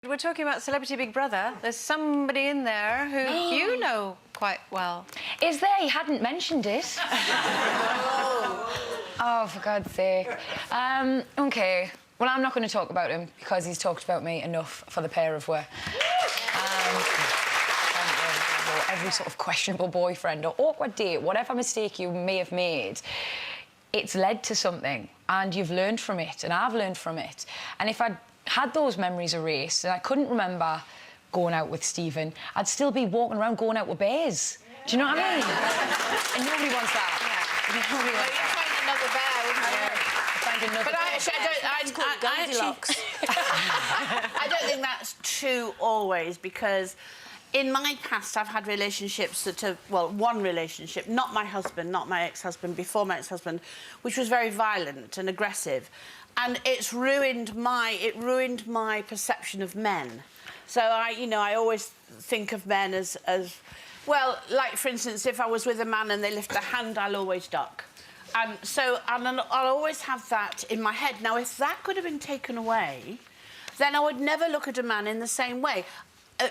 We're talking about Celebrity Big Brother. There's somebody in there who you know quite well. Is there? He hadn't mentioned it. Oh, for God's sake. OK. Well, I'm not going to talk about him because he's talked about me enough for the pair of us. Every sort of questionable boyfriend or awkward date, whatever mistake you may have made, it's led to something and you've learned from it and I've learned from it. And if I'd had those memories erased and I couldn't remember going out with Stephen, I'd still be walking around going out with bears. Do you know what I mean? And nobody wants that. Yeah. Nobody wants that. Find another bear, wouldn't you? Find another but I don't think that's true always, because in my past I've had relationships that have, well, one relationship, not my husband, not my ex-husband, before my ex-husband, which was very violent and aggressive. And it ruined my perception of men. So I always think of men as well, like, for instance, if I was with a man and they lift a hand, I'll always duck. And I'll always have that in my head. Now, if that could have been taken away, then I would never look at a man in the same way.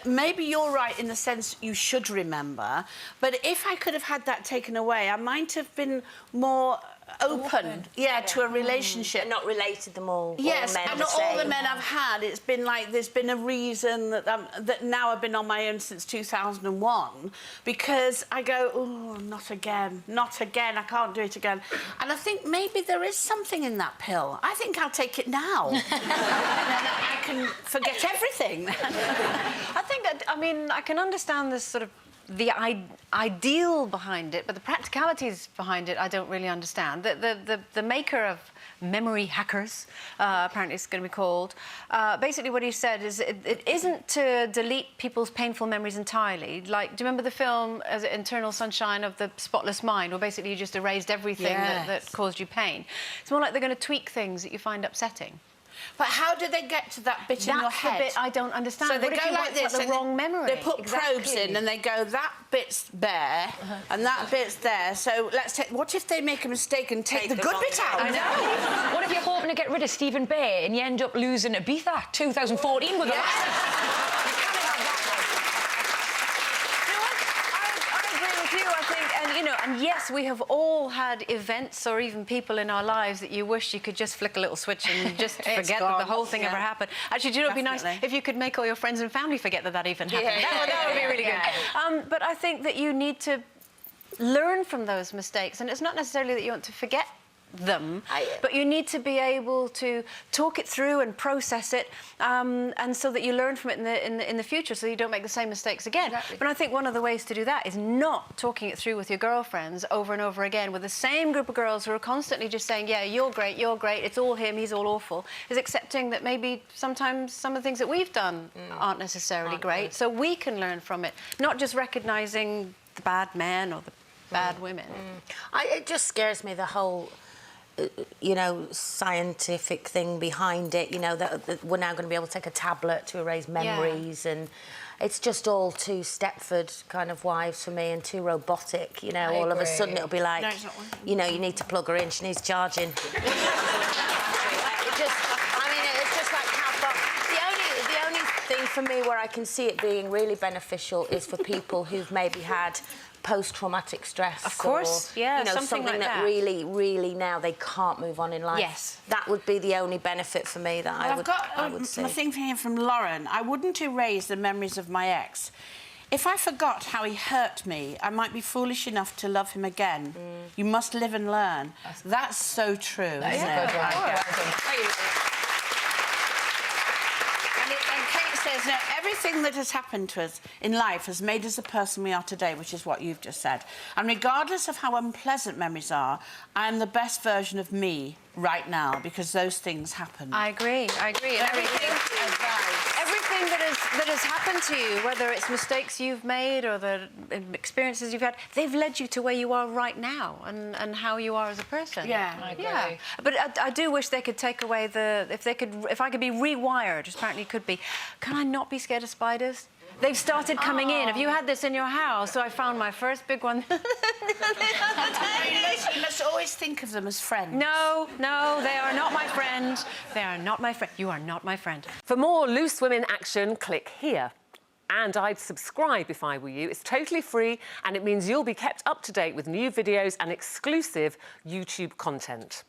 Maybe you're right in the sense you should remember, but if I could have had that taken away, I might have been more open, to a relationship. And not related them all. Yes, all and all the men I've had, it's been like there's been a reason that now I've been on my own since 2001, because I go, oh, not again, I can't do it again. And I think maybe there is something in that pill. I think I'll take it now. And then I can forget everything. I think that, I mean, I can understand this sort of the ideal behind it, but the practicalities behind it I don't really understand. The maker of memory hackers, apparently it's going to be called, basically what he said is it isn't to delete people's painful memories entirely. Like, do you remember the film Eternal Sunshine of the Spotless Mind, where basically you just erased everything that caused you pain? It's more like they're going to tweak things that you find upsetting. But how do they get to that bit in your head? That's the bit I don't understand. So they go like this, the wrong memory. They put probes in and they go, that bit's bare and that bit's there. So let's take. What if they make a mistake and take the good bit out? I know. What if you're hoping to get rid of Stephen Bear and you end up losing Ibiza 2014 with And yes, we have all had events or even people in our lives that you wish you could just flick a little switch and just forget that the whole thing ever happened. Actually, do you know, it'd be nice if you could make all your friends and family forget that even happened. That would be really good. But I think that you need to learn from those mistakes, and it's not necessarily that you want to forget them, but you need to be able to talk it through and process it, and so that you learn from it in the future, so you don't make the same mistakes again. Exactly. But I think one of the ways to do that is not talking it through with your girlfriends over and over again with the same group of girls who are constantly just saying, yeah, you're great, it's all him, he's all awful. Is accepting that maybe sometimes some of the things that we've done aren't necessarily great, so we can learn from it, not just recognising the bad men or the bad women. It just scares me, the whole scientific thing behind it, that we're now going to be able to take a tablet to erase memories, and it's just all too Stepford kind of wives for me, and too robotic, all of a sudden it'll be like, you need to plug her in, she needs charging. It's just like how far... The only thing for me where I can see it being really beneficial is for people who've maybe had post-traumatic stress. Of course, or, something like that really, really now they can't move on in life. Yes. That would be the only benefit for me that I would see. My thing here from Lauren, I wouldn't erase the memories of my ex. If I forgot how he hurt me, I might be foolish enough to love him again. You must live and learn. That's so true, isn't it? And Kate says, no, everything that has happened to us in life has made us the person we are today, which is what you've just said. And regardless of how unpleasant memories are, I am the best version of me right now, because those things happened. I agree. Everything that has happened to you, whether it's mistakes you've made or the experiences you've had, they've led you to where you are right now and how you are as a person. Yeah, I agree. Yeah. But I do wish they could take away if I could be rewired, which apparently could be, can I not be scared of spiders? They've started coming in. Have you had this in your house? So I found my first big one. You must always think of them as friends. No, no, they are not my friend. They are not my friend. You are not my friend. For more Loose Women action, click here. And I'd subscribe if I were you. It's totally free and it means you'll be kept up to date with new videos and exclusive YouTube content.